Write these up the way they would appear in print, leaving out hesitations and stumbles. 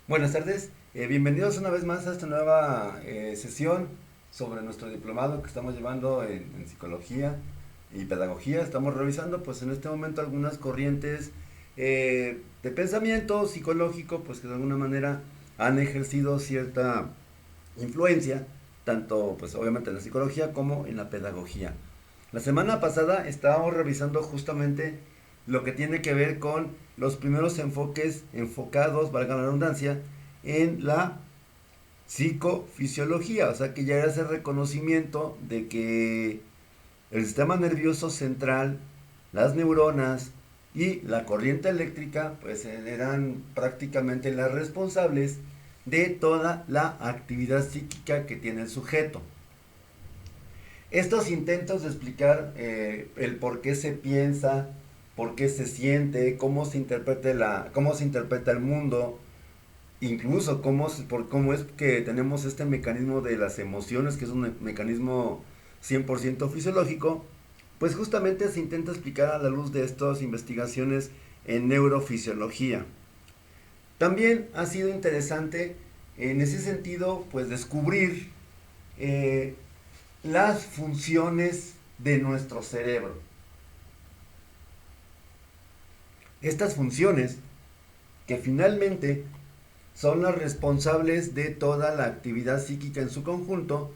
Buenas tardes, bienvenidos una vez más a esta nueva sesión sobre nuestro diplomado que estamos llevando en psicología y pedagogía. Estamos revisando pues en este momento algunas corrientes de pensamiento psicológico pues que de alguna manera han ejercido cierta influencia tanto pues obviamente en la psicología como en la pedagogía. La semana pasada estábamos revisando justamente lo que tiene que ver con los primeros enfoques enfocados, valga la redundancia, en la psicofisiología, o sea que ya era ese reconocimiento de que el sistema nervioso central, las neuronas y la corriente eléctrica pues eran prácticamente las responsables de toda la actividad psíquica que tiene el sujeto. Estos intentos de explicar el por qué se piensa, por qué se siente, cómo se interpreta el mundo, incluso cómo es que tenemos este mecanismo de las emociones, que es un mecanismo 100% fisiológico, pues justamente se intenta explicar a la luz de estas investigaciones en neurofisiología. También ha sido interesante en ese sentido, pues descubrir eh, las funciones de nuestro cerebro. Estas funciones que finalmente son las responsables de toda la actividad psíquica en su conjunto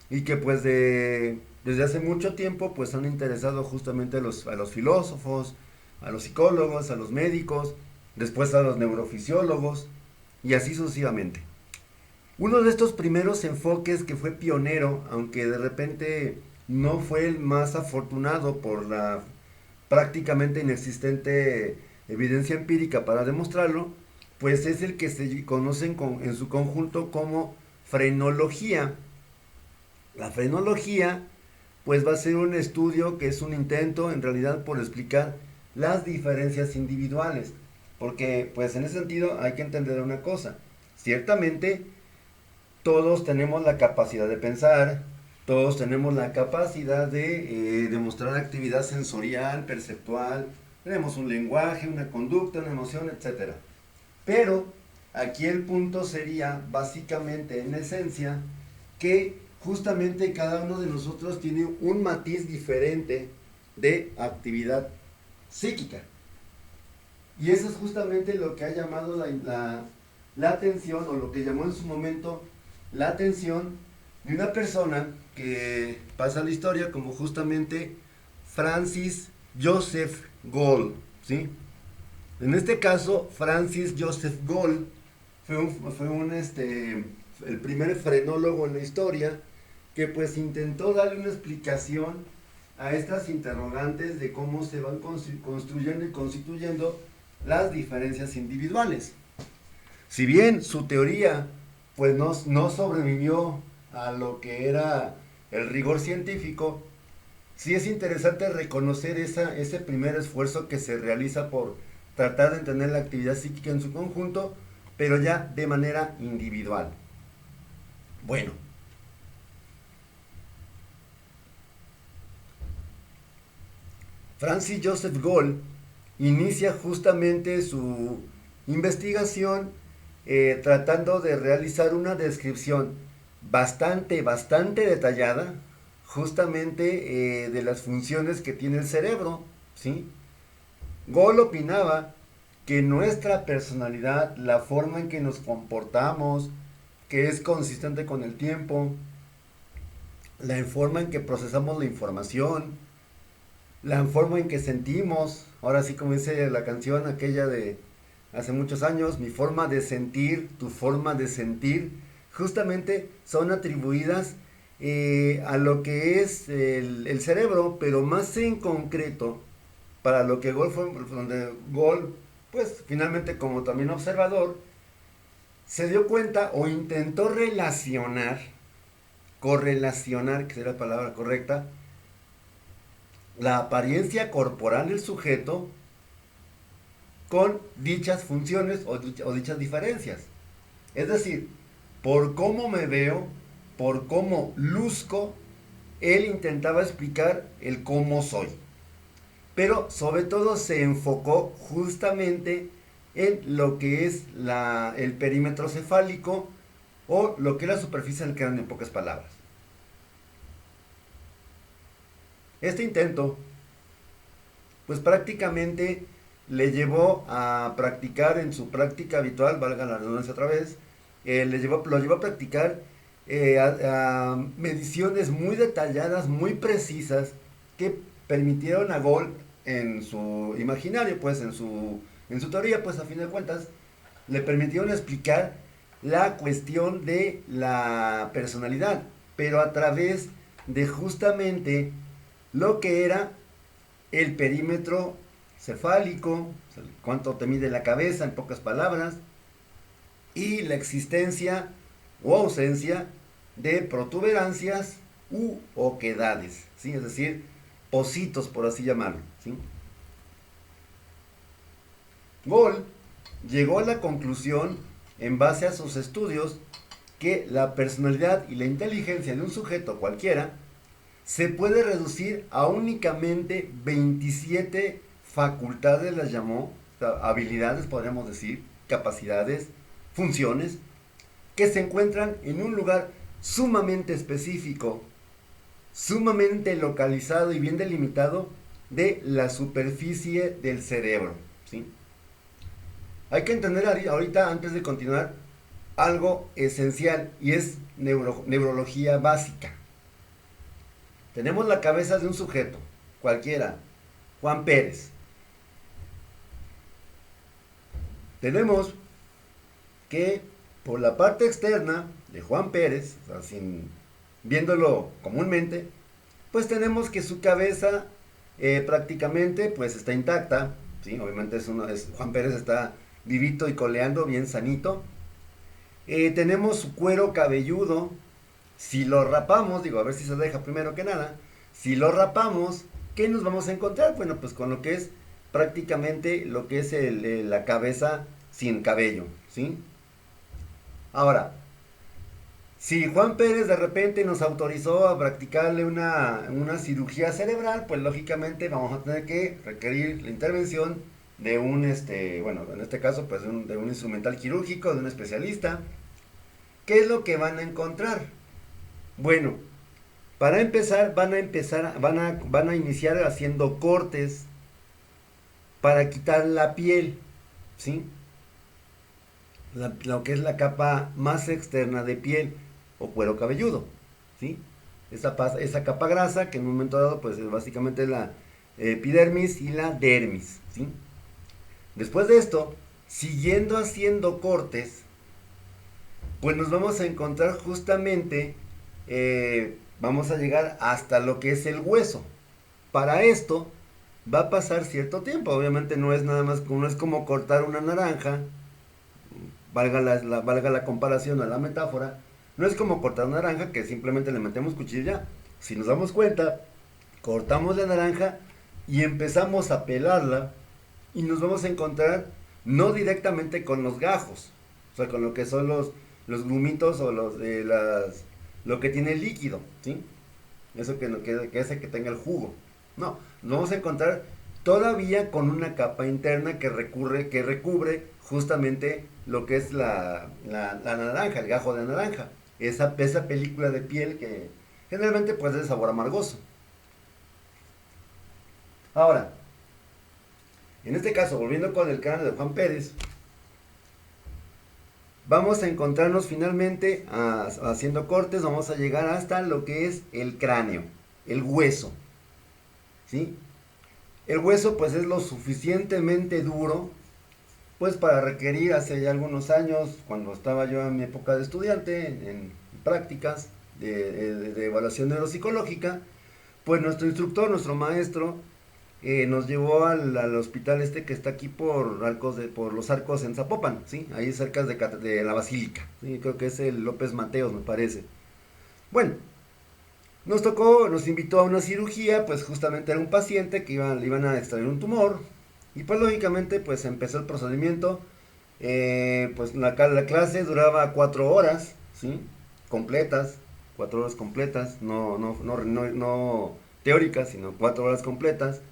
y que pues desde hace mucho tiempo pues han interesado justamente a los filósofos, a los psicólogos, a los médicos, después a los neurofisiólogos y así sucesivamente. Uno de estos primeros enfoques que fue pionero, aunque de repente no fue el más afortunado por la prácticamente inexistente evidencia empírica para demostrarlo, pues es el que se conoce en su conjunto como frenología. La frenología pues va a ser un estudio que es un intento en realidad por explicar las diferencias individuales, porque pues en ese sentido hay que entender una cosa, ciertamente todos tenemos la capacidad de pensar, todos tenemos la capacidad de demostrar actividad sensorial, perceptual, tenemos un lenguaje, una conducta, una emoción, etcétera. Pero aquí el punto sería básicamente en esencia que justamente cada uno de nosotros tiene un matiz diferente de actividad psíquica. Y eso es justamente lo que ha llamado la atención, o lo que llamó en su momento la atención de una persona que pasa a la historia como justamente Francis Joseph Gall, ¿sí? En este caso, Francis Joseph Gall fue el primer frenólogo en la historia que pues intentó darle una explicación a estas interrogantes de cómo se van construyendo y constituyendo las diferencias individuales. Si bien su teoría pues no sobrevivió a lo que era el rigor científico, sí es interesante reconocer ese primer esfuerzo que se realiza por tratar de entender la actividad psíquica en su conjunto, pero ya de manera individual. Bueno, Francis Joseph Gall inicia justamente su investigación tratando de realizar una descripción bastante detallada justamente de las funciones que tiene el cerebro, ¿sí? Gall opinaba que nuestra personalidad, la forma en que nos comportamos, que es consistente con el tiempo, la forma en que procesamos la información, la forma en que sentimos, ahora sí como dice la canción aquella de hace muchos años, mi forma de sentir, tu forma de sentir, justamente son atribuidas a lo que es el cerebro, pero más en concreto, para lo que Gall fue, donde Gall, pues finalmente como también observador, se dio cuenta o intentó correlacionar, que sería la palabra correcta, la apariencia corporal del sujeto con dichas funciones o dichas diferencias. Es decir, por cómo me veo, por cómo luzco, él intentaba explicar el cómo soy. Pero sobre todo se enfocó justamente en lo que es el perímetro cefálico o lo que es la superficie del cráneo en pocas palabras. Este intento pues prácticamente le llevó a practicar en su práctica habitual, valga la redundancia otra vez, lo llevó a practicar a mediciones muy detalladas, muy precisas, que permitieron a Gold en su imaginario, pues en su teoría, pues a fin de cuentas, le permitieron explicar la cuestión de la personalidad, pero a través de justamente lo que era el perímetro cefálico, cuánto te mide la cabeza en pocas palabras, y la existencia o ausencia de protuberancias u oquedades, ¿sí? Es decir, pocitos por así llamarlo. ¿Sí? Gall llegó a la conclusión, en base a sus estudios, que la personalidad y la inteligencia de un sujeto cualquiera se puede reducir a únicamente 27 facultades, las llamó, o sea, habilidades, podríamos decir, capacidades, funciones, que se encuentran en un lugar sumamente específico, sumamente localizado y bien delimitado de la superficie del cerebro. ¿Sí? Hay que entender ahorita, antes de continuar, algo esencial y es neurología básica. Tenemos la cabeza de un sujeto, cualquiera, Juan Pérez. Tenemos que por la parte externa de Juan Pérez, o sea, viéndolo comúnmente, pues tenemos que su cabeza prácticamente pues está intacta, ¿sí? Obviamente Juan Pérez está vivito y coleando, bien sanito. Tenemos su cuero cabelludo. Si lo rapamos, digo, a ver si se deja primero que nada, si lo rapamos, ¿qué nos vamos a encontrar? Bueno, pues con lo que es prácticamente lo que es la cabeza sin cabello, ¿sí? Ahora, si Juan Pérez de repente nos autorizó a practicarle una cirugía cerebral, pues lógicamente vamos a tener que requerir la intervención de bueno, en este caso, pues de un instrumental quirúrgico, de un especialista. ¿Qué es lo que van a encontrar? Bueno, para empezar, van a iniciar haciendo cortes para quitar la piel, ¿sí? Lo que es la capa más externa de piel o cuero cabelludo, ¿sí? Esa capa grasa que en un momento dado pues es básicamente la epidermis y la dermis, ¿sí? Después de esto, siguiendo haciendo cortes, pues nos vamos a encontrar justamente, vamos a llegar hasta lo que es el hueso. Para esto va a pasar cierto tiempo, obviamente no es nada más, no es como cortar una naranja, valga la comparación o la metáfora, no es como cortar una naranja que simplemente le metemos cuchilla. Si nos damos cuenta, cortamos la naranja y empezamos a pelarla y nos vamos a encontrar no directamente con los gajos, o sea, con lo que son los grumitos o lo que tiene el líquido, ¿sí? Eso que hace que tenga el jugo. No, nos vamos a encontrar todavía con una capa interna que recubre justamente lo que es la naranja, el gajo de naranja. Esa película de piel que generalmente pues es de sabor amargoso. Ahora, en este caso, volviendo con el cráneo de Juan Pérez, vamos a encontrarnos finalmente haciendo cortes, vamos a llegar hasta lo que es el cráneo, el hueso, ¿sí? El hueso pues es lo suficientemente duro pues para requerir hace ya algunos años, cuando estaba yo en mi época de estudiante, en prácticas de evaluación neuropsicológica, pues nuestro instructor, nuestro maestro, nos llevó al hospital que está aquí por los Arcos en Zapopan, ¿sí? Ahí cerca de la Basílica, ¿sí? Creo que es el López Mateos, me parece. Bueno, nos invitó a una cirugía, pues justamente era un paciente que le iban a extraer un tumor, y pues lógicamente pues empezó el procedimiento. Pues la clase duraba 4 horas, ¿sí? Completas, 4 horas completas, no teóricas, sino 4 horas completas.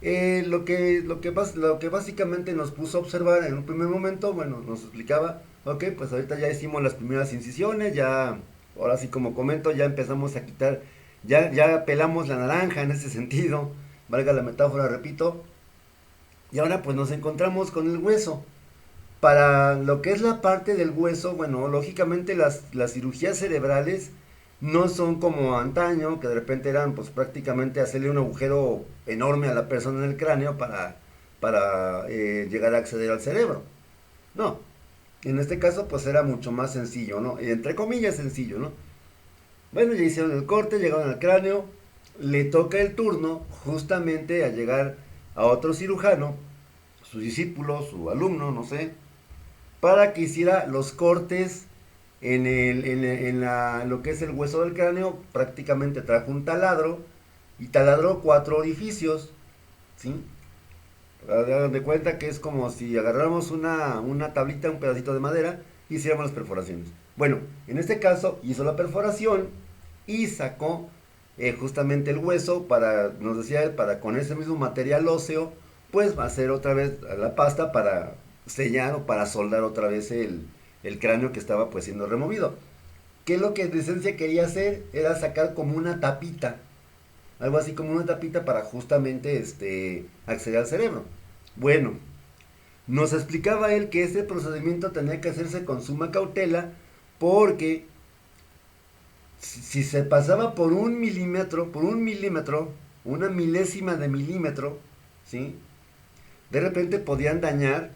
Lo que básicamente nos puso a observar en un primer momento, bueno, nos explicaba, ok, pues ahorita ya hicimos las primeras incisiones, ya, ahora sí como comento, ya empezamos a quitar, ya pelamos la naranja en ese sentido, valga la metáfora, repito, y ahora pues nos encontramos con el hueso. Para lo que es la parte del hueso, bueno, lógicamente las cirugías cerebrales no son como antaño, que de repente eran pues prácticamente hacerle un agujero enorme a la persona en el cráneo para llegar a acceder al cerebro. No, en este caso pues era mucho más sencillo, ¿no? Y entre comillas sencillo, ¿no? Bueno, ya hicieron el corte, llegaron al cráneo, le toca el turno justamente a llegar a otro cirujano, su discípulo, su alumno, no sé, para que hiciera los cortes en lo que es el hueso del cráneo. Prácticamente trajo un taladro y taladró 4 orificios, ¿sí? Hagan de cuenta que es como si agarráramos una tablita, un pedacito de madera y hiciéramos las perforaciones. Bueno, en este caso hizo la perforación y sacó justamente el hueso para, nos decía él, para con ese mismo material óseo, pues va a hacer otra vez la pasta para sellar o para soldar otra vez el cráneo que estaba pues siendo removido. Que lo que de esencia quería hacer era sacar como una tapita, algo así como una tapita para justamente acceder al cerebro. Bueno, nos explicaba él que este procedimiento tenía que hacerse con suma cautela porque si se pasaba por un milímetro, una milésima de milímetro, ¿sí? De repente podían dañar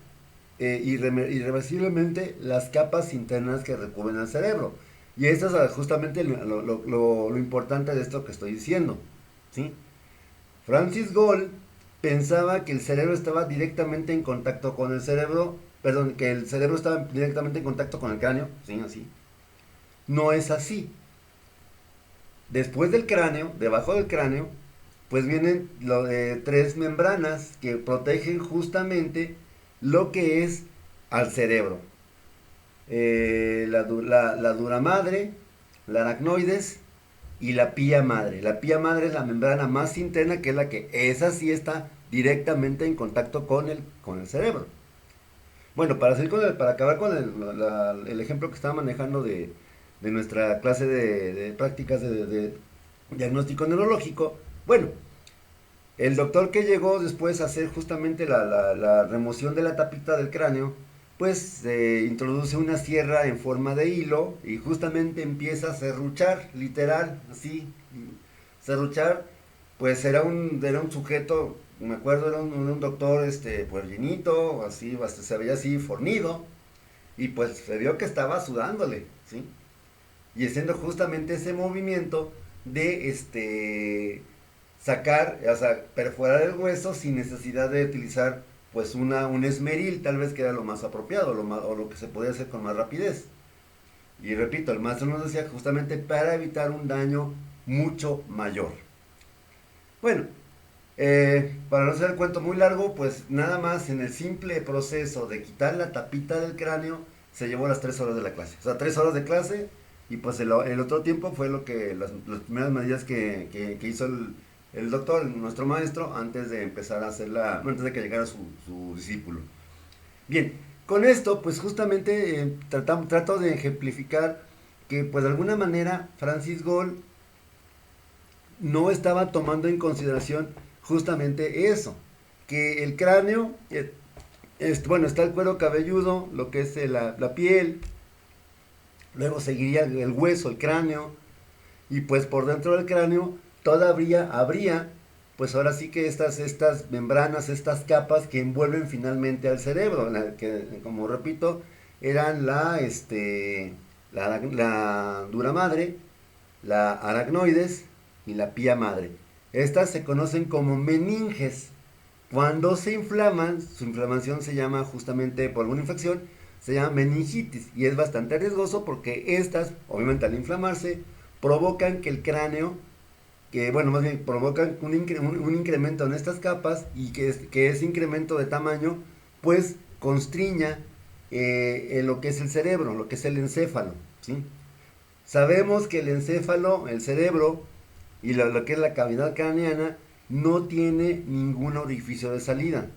irreversiblemente las capas internas que recubren al cerebro. Y esto es justamente lo importante de esto que estoy diciendo, ¿sí? Francis Gall pensaba que el cerebro estaba directamente en contacto con el cerebro, perdón, que el cerebro estaba directamente en contacto con el cráneo, ¿sí? Así. No es así. Después del cráneo, debajo del cráneo, pues vienen 3 membranas que protegen justamente lo que es al cerebro. La dura madre, la aracnoides y la pía madre. La pía madre es la membrana más interna, que es la que esa sí está directamente en contacto con el cerebro. Bueno, para acabar con el ejemplo que estaba manejando de nuestra clase de prácticas de diagnóstico neurológico, bueno, el doctor que llegó después a hacer justamente la remoción de la tapita del cráneo, pues introduce una sierra en forma de hilo y justamente empieza a serruchar, literal, así, serruchar. Pues era un sujeto, me acuerdo, era un doctor, pues llenito, así, se veía así fornido, y pues se vio que estaba sudándole, ¿sí? Y haciendo justamente ese movimiento de sacar, o sea, perforar el hueso sin necesidad de utilizar pues un esmeril, tal vez que era lo más apropiado, o lo que se podía hacer con más rapidez. Y repito, el maestro nos decía justamente para evitar un daño mucho mayor. Bueno, para no hacer el cuento muy largo, pues nada más en el simple proceso de quitar la tapita del cráneo se llevó las 3 horas de la clase. O sea, 3 horas de clase y pues el otro tiempo fue las primeras medidas que hizo el doctor, nuestro maestro, antes de empezar a hacerla, antes de que llegara su discípulo. Bien, con esto pues justamente trato de ejemplificar que pues de alguna manera Francis Gall no estaba tomando en consideración justamente eso, que el cráneo, bueno, está el cuero cabelludo, lo que es la piel, luego seguiría el hueso, el cráneo, y pues por dentro del cráneo todavía habría, pues ahora sí que estas membranas, estas capas que envuelven finalmente al cerebro, que como repito, eran la dura madre, la aracnoides y la pía madre. Estas se conocen como meninges. Cuando se inflaman, su inflamación se llama justamente por alguna infección, se llama meningitis y es bastante riesgoso porque estas, obviamente al inflamarse, provocan que el cráneo, que bueno, más bien provocan un incremento en estas capas y que ese incremento de tamaño pues constriña en lo que es el cerebro, lo que es el encéfalo, ¿sí? Sabemos que el encéfalo, el cerebro y lo que es la cavidad craneana no tiene ningún orificio de salida.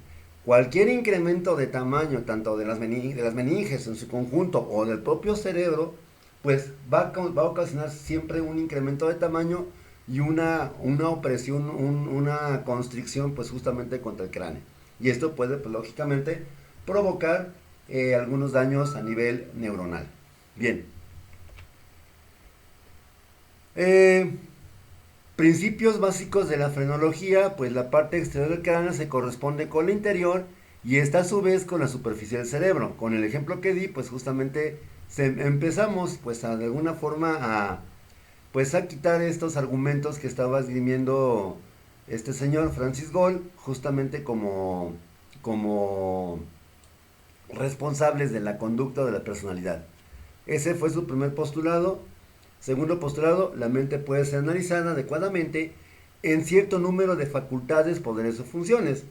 Cualquier incremento de tamaño, tanto de las meninges en su conjunto o del propio cerebro, pues va a ocasionar siempre un incremento de tamaño y una opresión, una constricción, pues justamente contra el cráneo. Y esto puede, pues lógicamente, provocar algunos daños a nivel neuronal. Bien. Eh, Principios básicos de la frenología, pues la parte exterior del cráneo se corresponde con la interior y esta a su vez con la superficie del cerebro. Con el ejemplo que di, pues justamente empezamos pues de alguna forma a quitar estos argumentos que estaba esgrimiendo este señor Francis Gall, justamente como responsables de la conducta de la personalidad. Ese fue su primer postulado. Segundo postulado, la mente puede ser analizada adecuadamente en cierto número de facultades, poderes o funciones.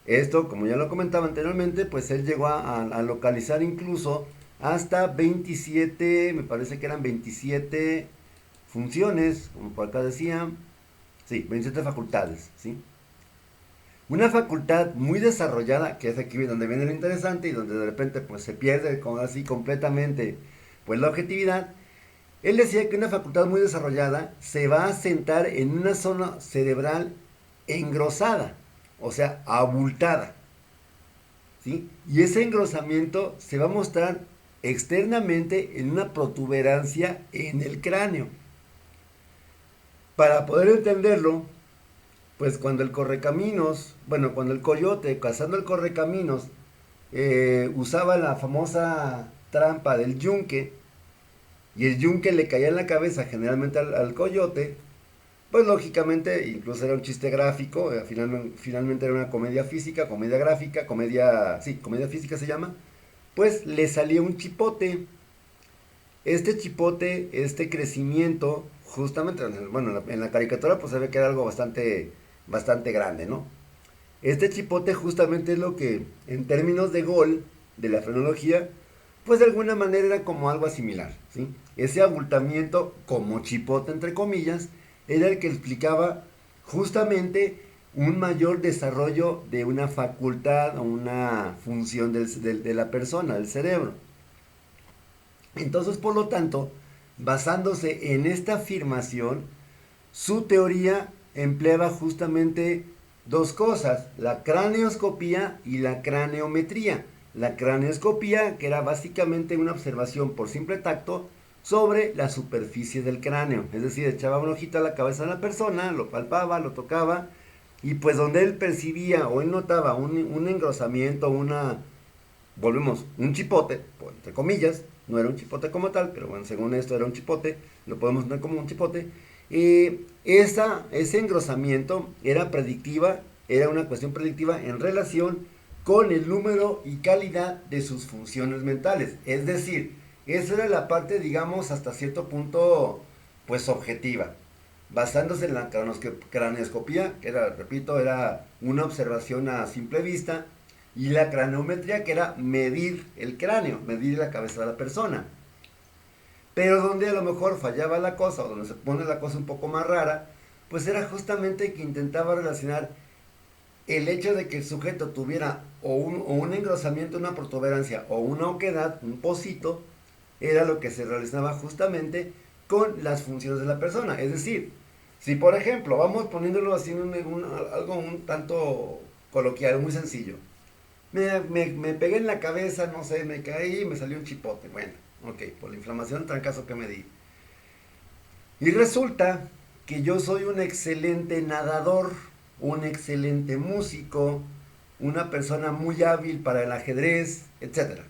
Esto, como ya lo comentaba anteriormente, pues él llegó a localizar incluso hasta 27, me parece que eran 27 funciones, como por acá decía, sí, 27 facultades, ¿sí? Una facultad muy desarrollada, que es aquí donde viene lo interesante y donde de repente pues se pierde como así completamente pues la objetividad. Él decía que una facultad muy desarrollada se va a sentar en una zona cerebral engrosada, o sea, abultada, ¿sí? Y ese engrosamiento se va a mostrar externamente en una protuberancia en el cráneo. Para poder entenderlo, pues cuando el correcaminos, bueno, cuando el coyote cazando el correcaminos usaba la famosa trampa del yunque, y el yunque le caía en la cabeza generalmente al coyote, pues lógicamente, incluso era un chiste gráfico, finalmente era una comedia física, comedia gráfica, comedia física se llama, pues le salía un chipote. Este chipote, este crecimiento, justamente, bueno, en la caricatura pues se ve que era algo bastante grande, ¿no? Este chipote justamente es lo que, en términos de gol, de la frenología, pues de alguna manera era como algo similar, ¿sí? Ese abultamiento, como chipote entre comillas, era el que explicaba justamente un mayor desarrollo de una facultad o una función de la persona, del cerebro. Entonces, por lo tanto, basándose en esta afirmación, su teoría empleaba justamente dos cosas, la craneoscopía y la craneometría. La craneoscopía, que era básicamente una observación por simple tacto sobre la superficie del cráneo, es decir, echaba un ojito a la cabeza de la persona, lo palpaba, lo tocaba, y pues donde él percibía o él notaba un engrosamiento, volvemos, un chipote, entre comillas, no era un chipote como tal, pero bueno, según esto era un chipote, lo podemos ver como un chipote. Ese engrosamiento era predictiva, era una cuestión predictiva en relación con el número y calidad de sus funciones mentales. Es decir, esa era la parte, digamos, hasta cierto punto, pues objetiva. Basándose en la craneoscopía, que era, repito, era una observación a simple vista, y la craneometría, que era medir el cráneo, medir la cabeza de la persona. Pero donde a lo mejor fallaba la cosa, o donde se pone la cosa un poco más rara, pues era justamente que intentaba relacionar el hecho de que el sujeto tuviera o un engrosamiento, una protuberancia, o una oquedad, un pocito, era lo que se relacionaba justamente con las funciones de la persona. Es decir, si por ejemplo, vamos poniéndolo así algo un tanto coloquial, muy sencillo. Me pegué en la cabeza, no sé, me caí y me salió un chipote. Bueno, ok, por la inflamación trancazo que me di. Y resulta que yo soy un excelente nadador, un excelente músico, una persona muy hábil para el ajedrez, etcétera.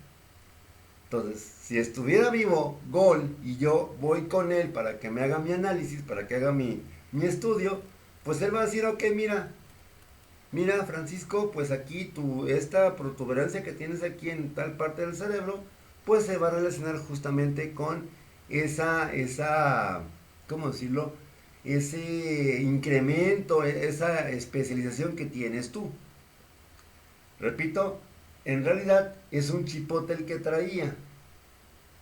Entonces, si estuviera vivo Gol y yo voy con él para que me haga mi análisis, para que haga mi estudio, pues él va a decir, ok, mira Francisco, pues aquí esta protuberancia que tienes aquí en tal parte del cerebro, pues se va a relacionar justamente con esa, ¿cómo decirlo? Ese incremento, esa especialización que tienes tú. Repito, en realidad es un chipote el que traía.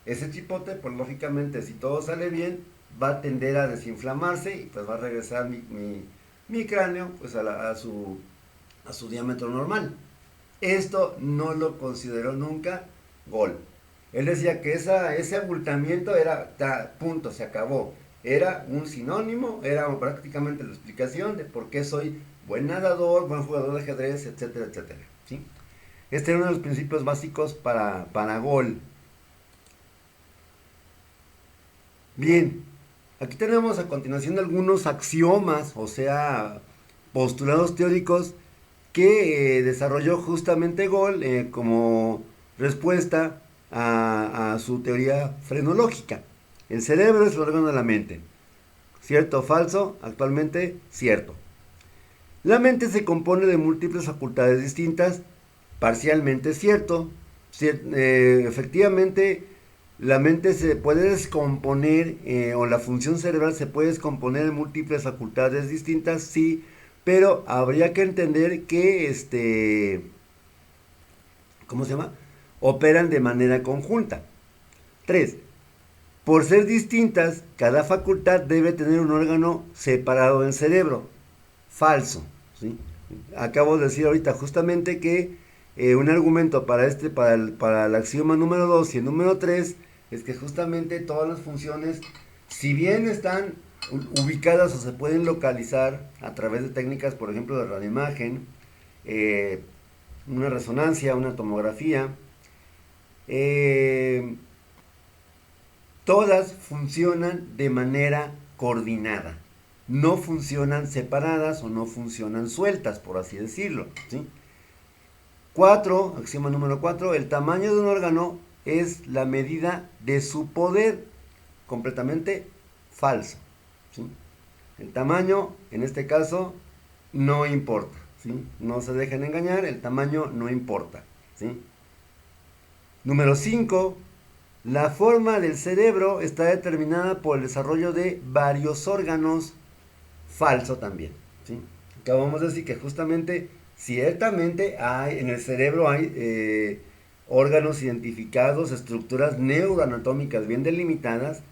Ese chipote, pues lógicamente, si todo sale bien, va a tender a desinflamarse y pues va a regresar mi cráneo pues a su diámetro normal. Esto no lo consideró nunca Gol. Él decía que ese abultamiento era, punto, se acabó. Era un sinónimo, era prácticamente la explicación de por qué soy buen nadador, buen jugador de ajedrez, etcétera, etcétera. ¿Sí? Este era uno de los principios básicos para Gol. Bien, aquí tenemos a continuación algunos axiomas, o sea, postulados teóricos que desarrolló justamente Gol como respuesta a su teoría frenológica. El cerebro es el órgano de la mente. ¿Cierto o falso? Actualmente, cierto. La mente se compone de múltiples facultades distintas, parcialmente cierto. Efectivamente, la mente se puede descomponer, o la función cerebral se puede descomponer en múltiples facultades distintas, sí, pero habría que entender que, ¿cómo se llama? Operan de manera conjunta. 3. Por ser distintas, cada facultad debe tener un órgano separado del cerebro. Falso. ¿Sí? Acabo de decir ahorita justamente que un argumento para el axioma número 2 y el número 3 es que justamente todas las funciones, si bien están ubicadas o se pueden localizar a través de técnicas, por ejemplo, de radioimagen, una resonancia, una tomografía, todas funcionan de manera coordinada. No funcionan separadas o no funcionan sueltas, por así decirlo. ¿Sí? 4, axioma número 4, el tamaño de un órgano es la medida de su poder. Completamente falso. ¿Sí? El tamaño, en este caso, no importa. ¿Sí? No se dejen engañar, el tamaño no importa. ¿Sí? Número 5, la forma del cerebro está determinada por el desarrollo de varios órganos. Falso también. ¿Sí? Acabamos de decir que justamente, ciertamente en el cerebro hay órganos identificados, estructuras neuroanatómicas bien delimitadas,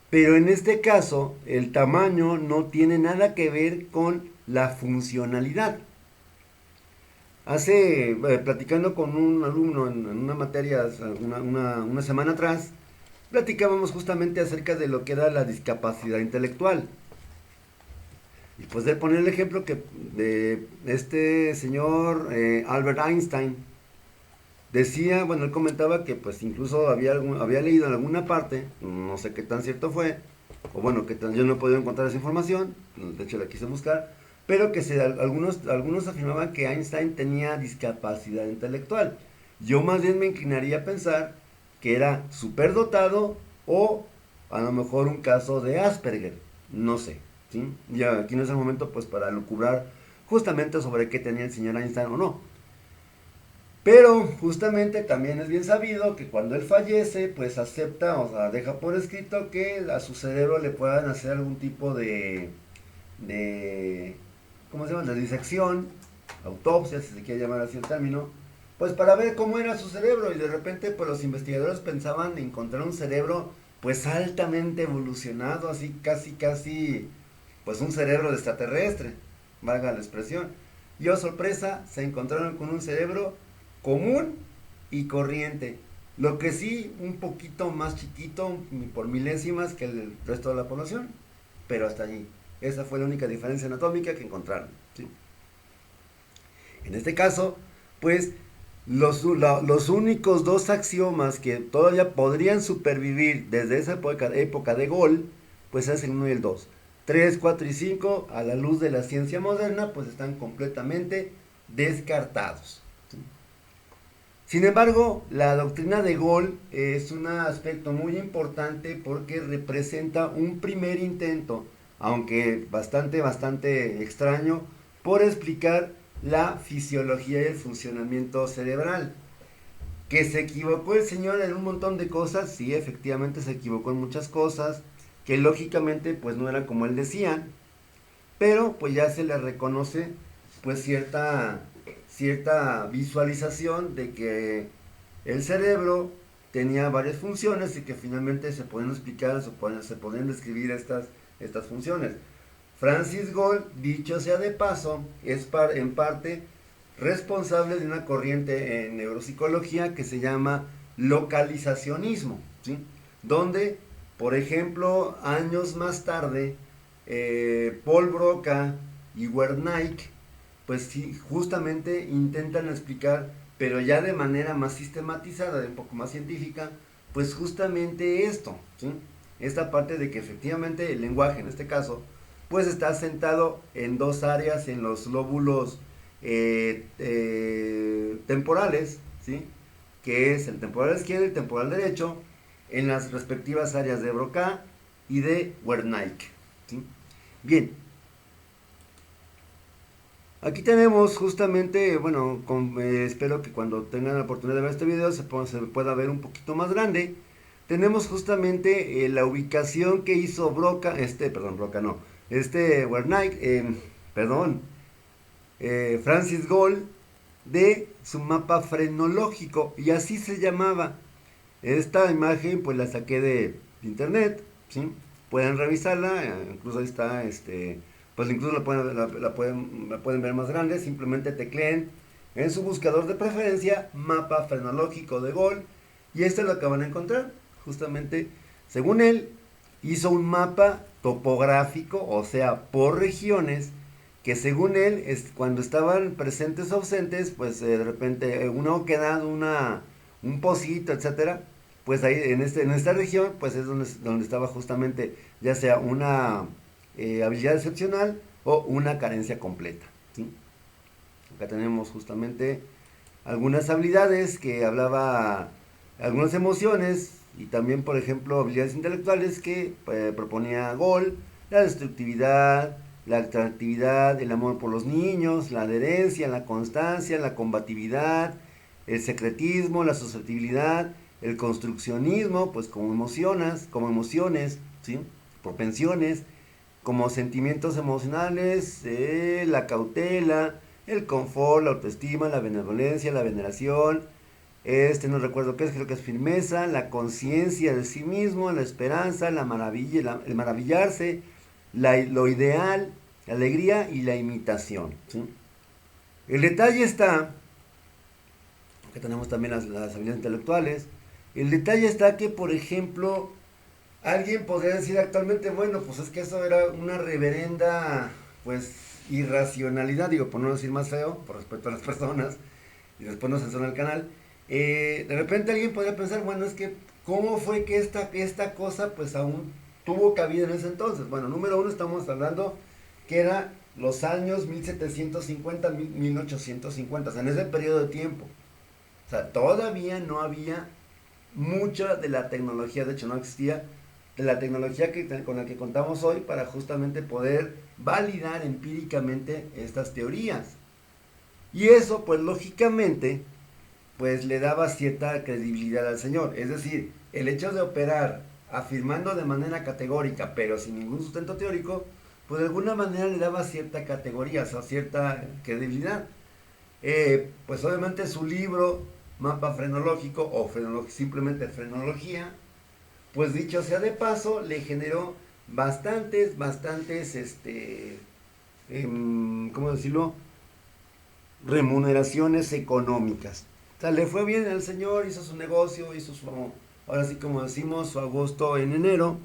pero en este caso el tamaño no tiene nada que ver con la funcionalidad. Platicando con un alumno en una materia una semana atrás, platicábamos justamente acerca de lo que era la discapacidad intelectual. Y pues de poner el ejemplo que de este señor Albert Einstein decía, bueno, él comentaba que pues incluso había leído en alguna parte, no sé qué tan cierto fue, o bueno, yo no he podido encontrar esa información, de hecho la quise buscar, pero que algunos afirmaban que Einstein tenía discapacidad intelectual. Yo más bien me inclinaría a pensar que era superdotado o a lo mejor un caso de Asperger, no sé. ¿Sí? Ya aquí no es el momento pues para lucubrar justamente sobre qué tenía el señor Einstein o no. Pero justamente también es bien sabido que cuando él fallece pues acepta, o sea, deja por escrito que a su cerebro le puedan hacer algún tipo de ¿cómo se llama? De disección, autopsia, si se quiere llamar así el término, pues para ver cómo era su cerebro. Y de repente pues los investigadores pensaban encontrar un cerebro pues altamente evolucionado, así casi pues un cerebro de extraterrestre, valga la expresión. Y oh sorpresa, se encontraron con un cerebro común y corriente. Lo que sí, un poquito más chiquito, por milésimas que el resto de la población, pero hasta allí. Esa fue la única diferencia anatómica que encontraron. ¿Sí? En este caso, pues los únicos dos axiomas que todavía podrían supervivir desde esa época de Gol, pues es el 1 y el 2. 3, 4 y 5, a la luz de la ciencia moderna, pues están completamente descartados. ¿Sí? Sin embargo, la doctrina de Gol es un aspecto muy importante porque representa un primer intento, aunque bastante extraño, por explicar la fisiología y el funcionamiento cerebral. Que se equivocó el señor en un montón de cosas, sí, efectivamente se equivocó en muchas cosas, que lógicamente pues no era como él decía, pero pues ya se le reconoce pues cierta visualización de que el cerebro tenía varias funciones y que finalmente se pueden explicar, se pueden describir estas funciones. Francis Gall, dicho sea de paso, es en parte responsable de una corriente en neuropsicología que se llama localizacionismo, ¿sí? Donde, por ejemplo, años más tarde, Paul Broca y Wernicke, pues sí, justamente intentan explicar, pero ya de manera más sistematizada, un poco más científica, pues justamente esto, ¿sí? Esta parte de que efectivamente el lenguaje, en este caso, pues está asentado en dos áreas, en los lóbulos temporales, ¿sí? Que es el temporal izquierdo y el temporal derecho, en las respectivas áreas de Broca y de Wernicke, ¿sí? Bien, aquí tenemos justamente, bueno, espero que cuando tengan la oportunidad de ver este video se pueda ver un poquito más grande. Tenemos justamente la ubicación que hizo Broca, perdón, Broca no, Wernicke, perdón, Francis Gall, de su mapa frenológico, y así se llamaba. Esta imagen pues la saqué de internet, ¿sí? Pueden revisarla, incluso ahí está, pues incluso la pueden ver más grande, simplemente tecleen en su buscador de preferencia mapa frenológico de Gall, y esto lo acaban de encontrar. Justamente, según él, hizo un mapa topográfico, o sea, por regiones, que según él, cuando estaban presentes o ausentes, pues de repente una oquedad, un pocito, etcétera, pues ahí en esta región, pues es donde estaba justamente ya sea una habilidad excepcional o una carencia completa, ¿sí? Acá tenemos justamente algunas habilidades que hablaba, algunas emociones y también, por ejemplo, habilidades intelectuales que proponía Gall: la destructividad, la atractividad, el amor por los niños, la adherencia, la constancia, la combatividad, el secretismo, la susceptibilidad, el construccionismo, pues como emociones, ¿sí? Propensiones, como sentimientos emocionales, la cautela, el confort, la autoestima, la benevolencia, la veneración, no recuerdo qué es, creo que es firmeza, la conciencia de sí mismo, la esperanza, la maravilla, el maravillarse, lo ideal, la alegría y la imitación, ¿sí? El detalle está, que tenemos también las habilidades intelectuales, el detalle está que, por ejemplo, alguien podría decir actualmente, bueno, pues es que eso era una reverenda, pues, irracionalidad, digo, por no decir más feo, por respeto a las personas, y después nos censura el canal. De repente alguien podría pensar, bueno, es que, ¿cómo fue que esta cosa, pues, aún tuvo cabida en ese entonces? Bueno, número uno, estamos hablando que era los años 1750, 1850, o sea, en ese periodo de tiempo. O sea, todavía no había mucha de la tecnología, de hecho no existía, de la tecnología con la que contamos hoy para justamente poder validar empíricamente estas teorías. Y eso, pues lógicamente, pues le daba cierta credibilidad al Señor. Es decir, el hecho de operar afirmando de manera categórica, pero sin ningún sustento teórico, pues de alguna manera le daba cierta categoría, o sea, cierta credibilidad. Pues obviamente su libro, Mapa Frenológico, o simplemente Frenología, pues dicho sea de paso, le generó bastantes, ¿cómo decirlo? Remuneraciones económicas. O sea, le fue bien al señor, hizo su negocio, hizo su, ahora sí como decimos, su agosto en enero,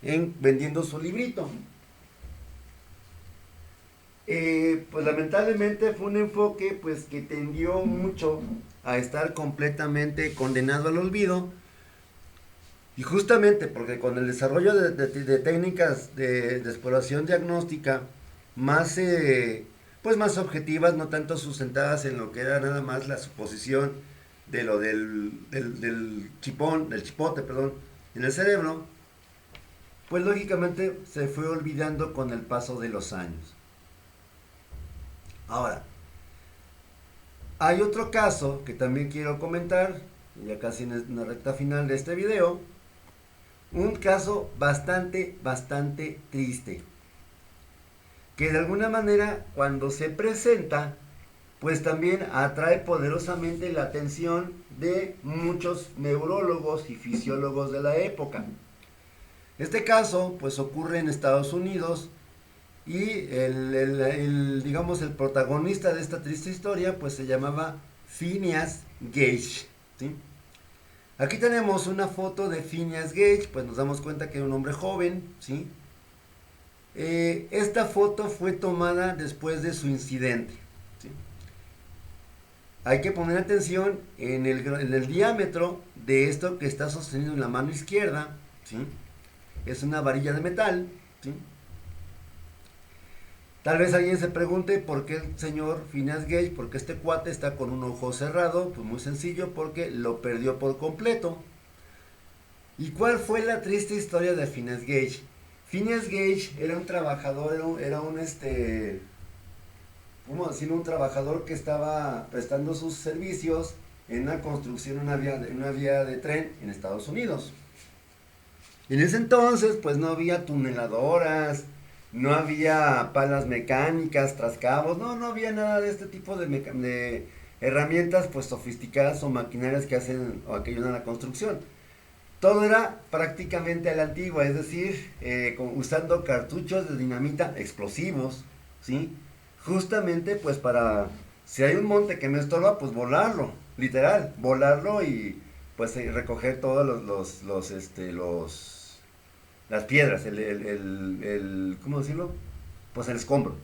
vendiendo su librito. Pues lamentablemente fue un enfoque pues que tendió mucho a estar completamente condenado al olvido, y justamente porque con el desarrollo de técnicas de exploración diagnóstica más pues más objetivas, no tanto sustentadas en lo que era nada más la suposición de lo del chipote, perdón, en el cerebro, pues lógicamente se fue olvidando con el paso de los años. Ahora, hay otro caso que también quiero comentar, ya casi en la recta final de este video, un caso bastante triste, que de alguna manera cuando se presenta, pues también atrae poderosamente la atención de muchos neurólogos y fisiólogos de la época. Este caso pues ocurre en Estados Unidos, Y digamos, el protagonista de esta triste historia, pues se llamaba Phineas Gage, ¿sí? Aquí tenemos una foto de Phineas Gage, pues nos damos cuenta que era un hombre joven, ¿sí? Esta foto fue tomada después de su incidente, ¿sí? Hay que poner atención en el diámetro de esto que está sostenido en la mano izquierda, ¿sí? Es una varilla de metal, ¿sí? Tal vez alguien se pregunte por qué el señor Phineas Gage, por qué este cuate está con un ojo cerrado. Pues muy sencillo, porque lo perdió por completo. ¿Y cuál fue la triste historia de Phineas Gage? Phineas Gage era un trabajador, era un ¿cómo decirlo? Un trabajador que estaba prestando sus servicios en una construcción, una vía de tren en Estados Unidos. En ese entonces, pues no había tuneladoras, no había palas mecánicas, trascabos, no había nada de este tipo de herramientas pues sofisticadas o maquinarias que hacen o que ayudan a la construcción. Todo era prácticamente a la antigua, es decir, usando cartuchos de dinamita explosivos, ¿sí? Justamente pues para, si hay un monte que me estorba, pues volarlo, literal, volarlo y pues recoger todos las piedras, ¿cómo decirlo? Pues el escombro.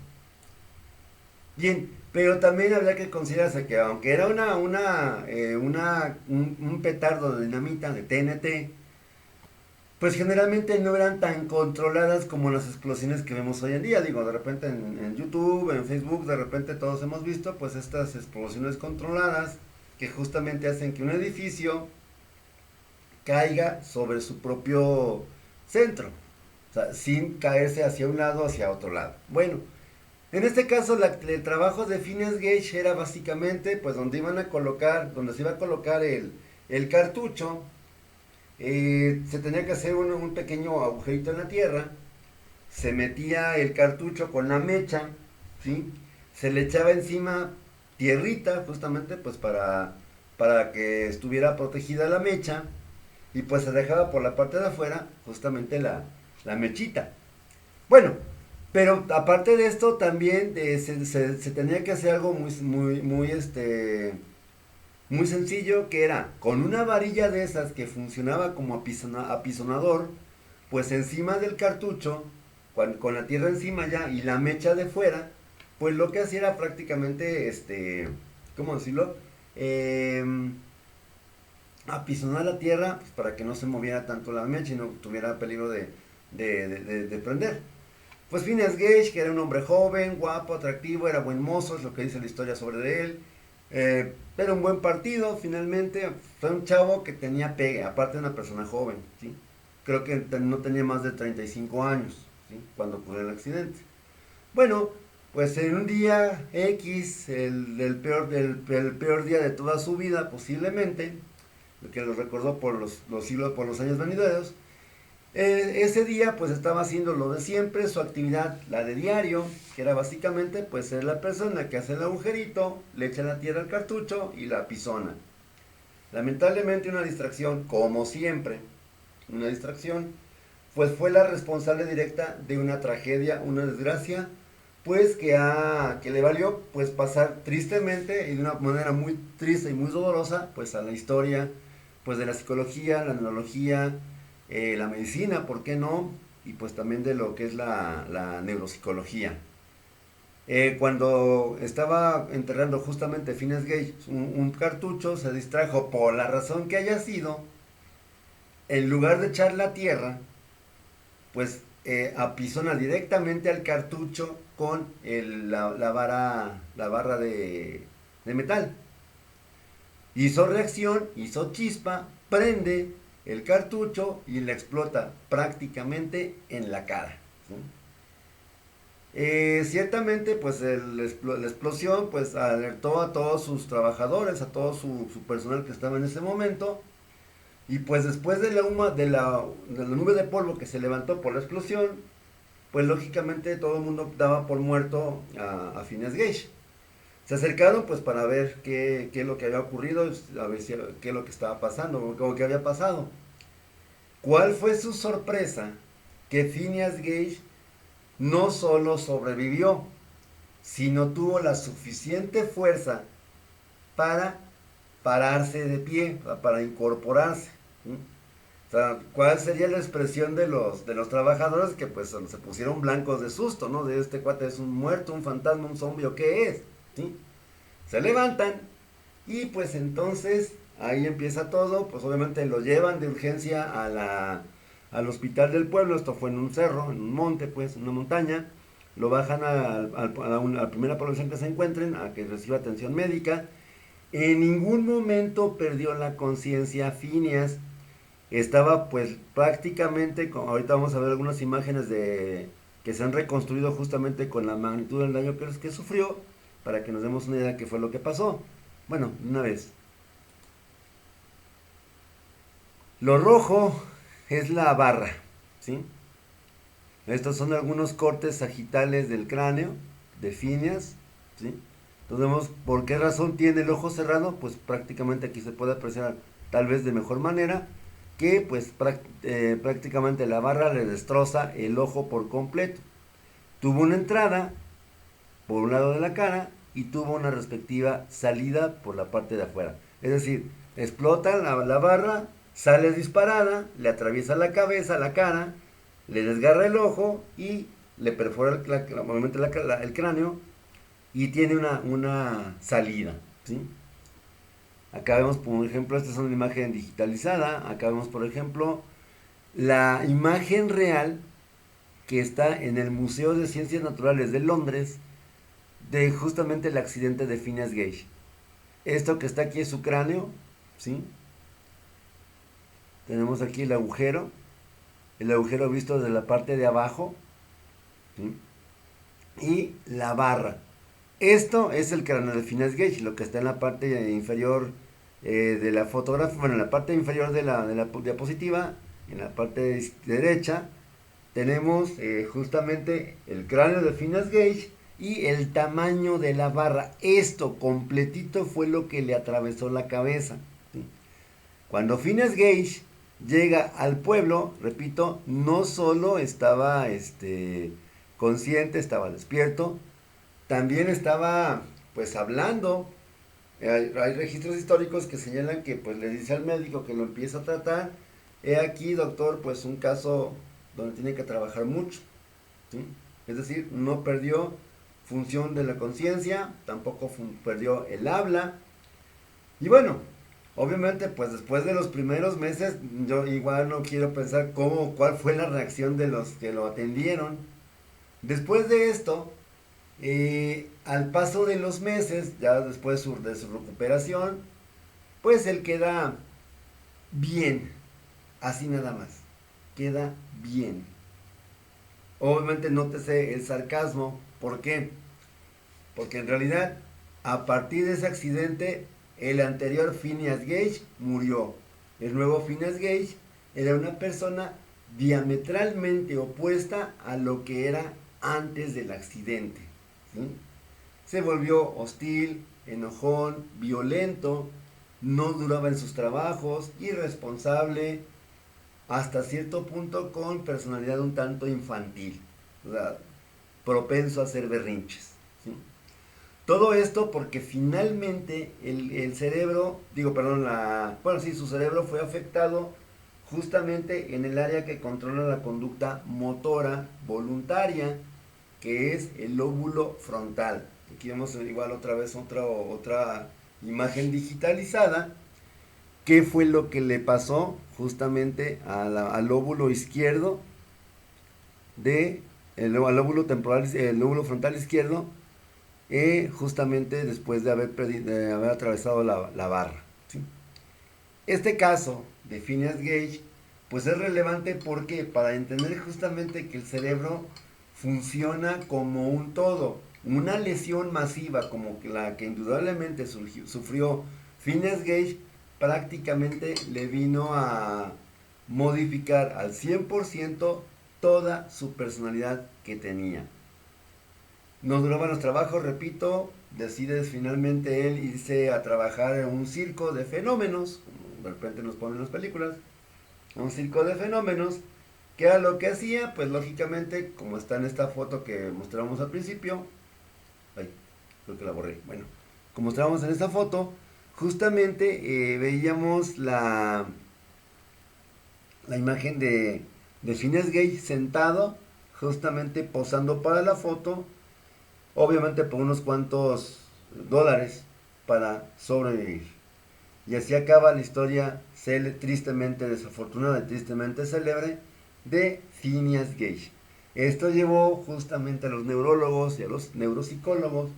Bien, pero también habría que considerarse que aunque era un petardo de dinamita, de TNT, pues generalmente no eran tan controladas como las explosiones que vemos hoy en día. Digo, de repente en YouTube, en Facebook, de repente todos hemos visto pues estas explosiones controladas que justamente hacen que un edificio caiga sobre su propio centro, o sea, sin caerse hacia un lado o hacia otro lado. Bueno, en este caso el trabajo de Phineas Gage era básicamente pues donde iban a colocar, donde se iba a colocar el cartucho. Se tenía que hacer un pequeño agujerito en la tierra, se metía el cartucho con la mecha, ¿sí? Se le echaba encima tierrita justamente pues para que estuviera protegida la mecha, y pues se dejaba por la parte de afuera justamente la mechita. Bueno, pero aparte de esto también se tenía que hacer algo muy sencillo, que era con una varilla de esas que funcionaba como apisonador, pues encima del cartucho, con la tierra encima ya y la mecha de fuera, pues lo que hacía era prácticamente, ¿cómo decirlo? Eh, Apisonar la tierra pues, para que no se moviera tanto la mecha y no tuviera peligro de prender. Pues Phineas Gage, que era un hombre joven, guapo, atractivo, era buen mozo, es lo que dice la historia sobre él. Era un buen partido, finalmente. Fue un chavo que tenía pegue, aparte de una persona joven, ¿sí? Creo que no tenía más de 35 años, ¿sí? Cuando ocurrió el accidente. Bueno, pues en un día X, el peor día de toda su vida, posiblemente, que lo recordó por por los años venideros. Ese día pues estaba haciendo lo de siempre, su actividad, la de diario, que era básicamente pues ser la persona que hace el agujerito, le echa la tierra al cartucho y la pisona. Lamentablemente una distracción, como siempre, una distracción, pues fue la responsable directa de una tragedia, una desgracia, pues que le valió pues pasar tristemente y de una manera muy triste y muy dolorosa pues a la historia pues de la psicología, la neurología, la medicina, ¿por qué no? Y pues también de lo que es la neuropsicología. Cuando estaba enterrando justamente Phineas Gage un cartucho, se distrajo por la razón que haya sido, en lugar de echar la tierra, pues apisona directamente al cartucho con la barra de metal. Hizo reacción, hizo chispa, prende el cartucho y le explota prácticamente en la cara, ¿sí? Ciertamente, pues la explosión pues alertó a todos sus trabajadores, a todo su personal que estaba en ese momento. Y pues después de la nube de polvo que se levantó por la explosión, pues lógicamente todo el mundo daba por muerto a Phineas Gage. Se acercaron pues para ver qué es lo que había ocurrido, a ver qué es lo que estaba pasando, o qué había pasado. ¿Cuál fue su sorpresa? Que Phineas Gage no solo sobrevivió, sino tuvo la suficiente fuerza para pararse de pie, para incorporarse. ¿Sí? O sea, ¿cuál sería la expresión de los trabajadores que pues se pusieron blancos de susto, ¿no? De este cuate es un muerto, un fantasma, un zombie o qué es, ¿sí? Se levantan y pues entonces ahí empieza todo, pues obviamente lo llevan de urgencia al hospital del pueblo, esto fue en un cerro, en un monte, pues, en una montaña, lo bajan a la primera población que se encuentren, a que reciba atención médica. En ningún momento perdió la conciencia Phineas, estaba pues prácticamente, ahorita vamos a ver algunas imágenes de que se han reconstruido justamente con la magnitud del daño que sufrió, para que nos demos una idea de qué fue lo que pasó. Bueno, una vez. Lo rojo es la barra, ¿sí? Estos son algunos cortes sagitales del cráneo de Phineas, ¿sí? Entonces vemos por qué razón tiene el ojo cerrado, pues prácticamente aquí se puede apreciar tal vez de mejor manera que pues prácticamente la barra le destroza el ojo por completo. Tuvo una entrada por un lado de la cara y tuvo una respectiva salida por la parte de afuera. Es decir, explota la barra, sale disparada, le atraviesa la cabeza, la cara, le desgarra el ojo y le perfora el cráneo y tiene una salida. ¿Sí? Acá vemos, por ejemplo, esta es una imagen digitalizada. Acá vemos, por ejemplo, la imagen real que está en el Museo de Ciencias Naturales de Londres de justamente el accidente de Phineas Gage. Esto que está aquí es su cráneo, ¿sí? Tenemos aquí el agujero visto desde la parte de abajo, ¿sí? Y la barra. Esto es el cráneo de Phineas Gage, lo que está en la parte inferior de la fotografía, bueno, en la parte inferior de la diapositiva, en la parte derecha, tenemos justamente el cráneo de Phineas Gage y el tamaño de la barra. Esto completito fue lo que le atravesó la cabeza. ¿Sí? Cuando Phineas Gage llega al pueblo, repito, no solo estaba consciente, estaba despierto, también estaba pues hablando. Hay registros históricos que señalan que pues le dice al médico que lo empieza a tratar. He aquí, doctor, pues un caso donde tiene que trabajar mucho. ¿Sí? Es decir, no perdió función de la conciencia, tampoco perdió el habla. Y bueno, obviamente pues después de los primeros meses yo igual no quiero pensar cuál fue la reacción de los que lo atendieron. Después de esto, al paso de los meses, ya después de su recuperación, pues él queda bien, así nada más, queda bien. Obviamente nótese el sarcasmo, ¿por qué? Porque en realidad, a partir de ese accidente, el anterior Phineas Gage murió. El nuevo Phineas Gage era una persona diametralmente opuesta a lo que era antes del accidente. ¿Sí? Se volvió hostil, enojón, violento, no duraba en sus trabajos, irresponsable, hasta cierto punto con personalidad un tanto infantil, o sea, propenso a hacer berrinches. ¿Sí? Todo esto porque finalmente el cerebro, digo, perdón, bueno, sí, su cerebro fue afectado justamente en el área que controla la conducta motora voluntaria, que es el lóbulo frontal. Aquí vemos igual otra vez otra imagen digitalizada. ¿Qué fue lo que le pasó justamente al lóbulo izquierdo al lóbulo temporal, el lóbulo frontal izquierdo, justamente después de haber atravesado la barra? ¿Sí? Este caso de Phineas Gage, pues es relevante porque para entender justamente que el cerebro funciona como un todo. Una lesión masiva como la que indudablemente sufrió Phineas Gage prácticamente le vino a modificar al 100% toda su personalidad que tenía. No duraban los trabajos, repito, decides finalmente él irse a trabajar en un circo de fenómenos, como de repente nos ponen las películas, un circo de fenómenos, ¿Qué era lo que hacía? Pues lógicamente, como está en esta foto que mostramos al principio, ay, creo que la borré, bueno, como mostramos en esta foto, justamente veíamos la imagen de Phineas Gage sentado, justamente posando para la foto, obviamente por unos cuantos dólares para sobrevivir. Y así acaba la historia tristemente desafortunada y tristemente célebre de Phineas Gage. Esto llevó justamente a los neurólogos y a los neuropsicólogos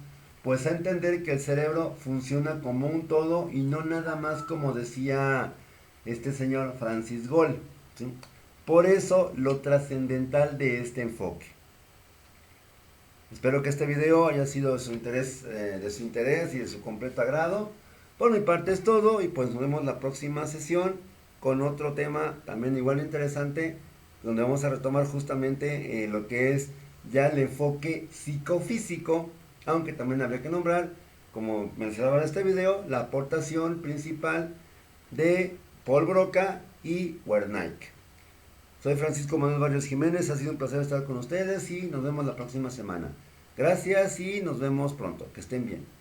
pues a entender que el cerebro funciona como un todo y no nada más como decía este señor Francis Gall, ¿sí? Por eso lo trascendental de este enfoque. Espero que este video haya sido de su interés y de su completo agrado. Por mi parte es todo y pues nos vemos la próxima sesión con otro tema también igual interesante, donde vamos a retomar justamente lo que es ya el enfoque psicofísico, aunque también habría que nombrar, como mencionaba en este video, la aportación principal de Paul Broca y Wernicke. Soy Francisco Manuel Barrios Jiménez, ha sido un placer estar con ustedes y nos vemos la próxima semana. Gracias y nos vemos pronto, que estén bien.